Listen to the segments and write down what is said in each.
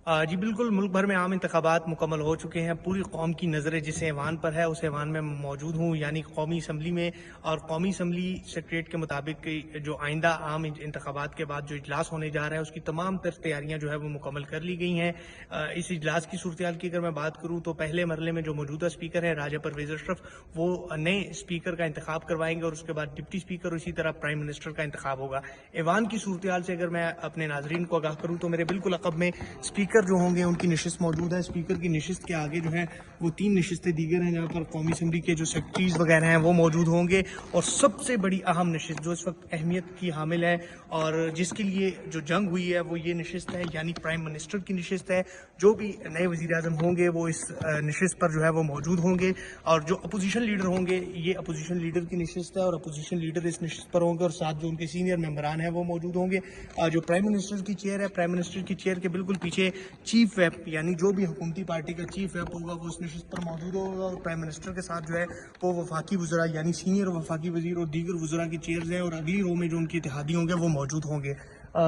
जी बिल्कुल, मुल्क भर में आम इंतखाबात मुकम्मल हो चुके हैं। पूरी कौम की नज़रें जिस ऐवान पर है उस ऐवान में मौजूद हूँ, यानी कौमी असम्बली में। और कौमी असम्बली सेक्रेटरीट के मुताबिक जो आइंदा आम इंतखाबात के बाद जो इजलास होने जा रहा है उसकी तमाम तर तैयारियाँ जो है वो मुकम्मल कर ली गई हैं। इस इजलास की सूरत हाल की अगर मैं बात करूँ तो पहले मरले में जो मौजूदा स्पीकर है राजा परवेज़ अशरफ, वो नए स्पीकर का इंतखाब करवाएंगे और उसके बाद डिप्टी स्पीकर और इसी तरह प्राइम मिनिस्टर का इंतखाब होगा। ऐवान की सूरत हाल से अगर मैं अपने नाजरीन को आगाह करूँ तो मेरे बिल्कुल अक़ब में स्पीकर जो होंगे उनकी नशिस्त मौजूद है। स्पीकर की नशिस्त के आगे जो है वो 3 नशिस्तें दीगर हैं जहाँ पर कौमी असम्बली के जो सेक्रेटरीज वगैरह हैं वो मौजूद होंगे। और सबसे बड़ी अहम नशिस्त जो इस वक्त अहमियत की हामिल है और जिसके लिए जो जंग हुई है वो ये नशिस्त है, यानी प्राइम मिनिस्टर की नशिस्त है। जो भी नए वज़ीर आज़म होंगे वो इस नशिस्त पर जो है वो मौजूद होंगे। और जो अपोजिशन लीडर होंगे ये अपोजिशन लीडर की नशिस्त है और अपोजिशन लीडर इस नशिस्त पर होंगे और साथ जो उनके सीनियर मेंबरान हैं वो मौजूद होंगे। जो प्राइम मिनिस्टर की चेयर है, प्राइम मिनिस्टर की चेयर के बिल्कुल पीछे चीफ व्हिप यानी जो भी हुकूमती पार्टी का चीफ व्हिप होगा वो इस नशिस्त पर मौजूद होगा। और प्राइम मिनिस्टर के साथ जो है वो वफाकी वज़रा यानी सीनियर वफाकी वज़ीर और दीगर वज़रा की चेयर्स हैं और अगली रो में जो उनकी इत्तेहादी होंगे वो मौजूद होंगे।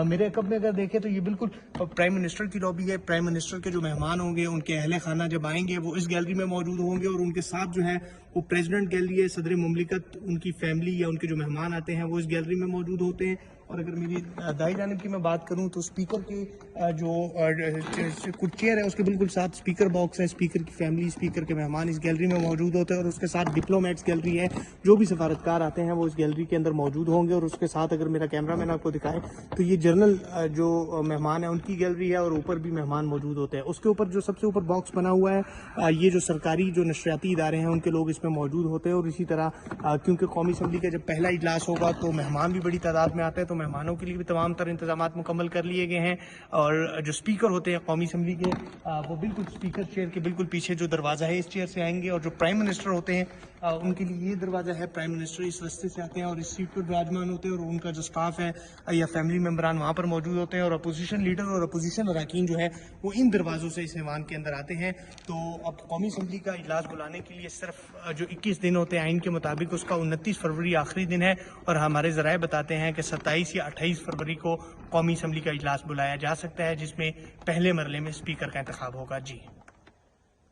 मेरे अक़ब में अगर देखें तो ये बिल्कुल प्राइम मिनिस्टर की लॉबी है। प्राइम मिनिस्टर के जो मेहमान होंगे उनके अहले खाना जब आएंगे वो इस गैलरी में मौजूद होंगे और उनके साथ जो है वो प्रेसिडेंट गैलरी है, सदर मुमलिकत, उनकी फैमिली या उनके जो मेहमान आते हैं वो इस गैलरी में मौजूद होते हैं। और अगर मेरी दाई जानिब की मैं बात करूं तो स्पीकर के जो कुछ चेयर है उसके बिल्कुल साथ स्पीकर बॉक्स है, स्पीकर की फैमिली, स्पीकर के मेहमान इस गैलरी में मौजूद होते हैं। और उसके साथ डिप्लोमेट्स गैलरी है, जो भी सफारतकार आते हैं वो इस गैलरी के अंदर मौजूद होंगे। और उसके साथ अगर मेरा कैमरा मैन आपको दिखाए तो ये जनरल जो मेहमान है उनकी गैलरी है और ऊपर भी मेहमान मौजूद होते हैं। उसके ऊपर जो सबसे ऊपर बॉक्स बना हुआ है ये जो सरकारी जो नशरियाती इदारे हैं उनके लोग इसमें मौजूद होते हैं। और इसी तरह क्योंकि कौमी असम्बली का जब पहला इजलास होगा तो मेहमान भी बड़ी तादाद में आते हैं, तो मेहमानों के लिए भी तमाम तर इंतजामात मुकम्मल कर लिए गए हैं। और जो स्पीकर होते हैं कौमी असम्बली के वो बिल्कुल स्पीकर चेयर के बिल्कुल पीछे जो दरवाज़ा है इस चेयर से आएंगे। और जो प्राइम मिनिस्टर होते हैं उनके लिए ये दरवाज़ा है, प्राइम मिनिस्टर इस रास्ते से आते हैं और इस सीट पर विराजमान होते हैं। और उनका जो स्टाफ है या फैमिली मेम्बरान वहाँ पर मौजूद होते हैं। और अपोजिशन लीडर और अपोजिशन अरकान जो है वो इन दरवाज़ों से इस ऐवान के अंदर आते हैं। तो अब कौमी असम्बली का इजलास बुलाने के लिए सिर्फ जो 21 दिन होते हैं आइन के मुताबिक, उसका 29 फरवरी आखिरी दिन है। और हमारे ज़राए बताते हैं कि 27 या 28 फरवरी को कौमी असम्बली का इजलास बुलाया जा सकता है, जिसमें पहले मरले में स्पीकर का इंतखाब होगा। जी।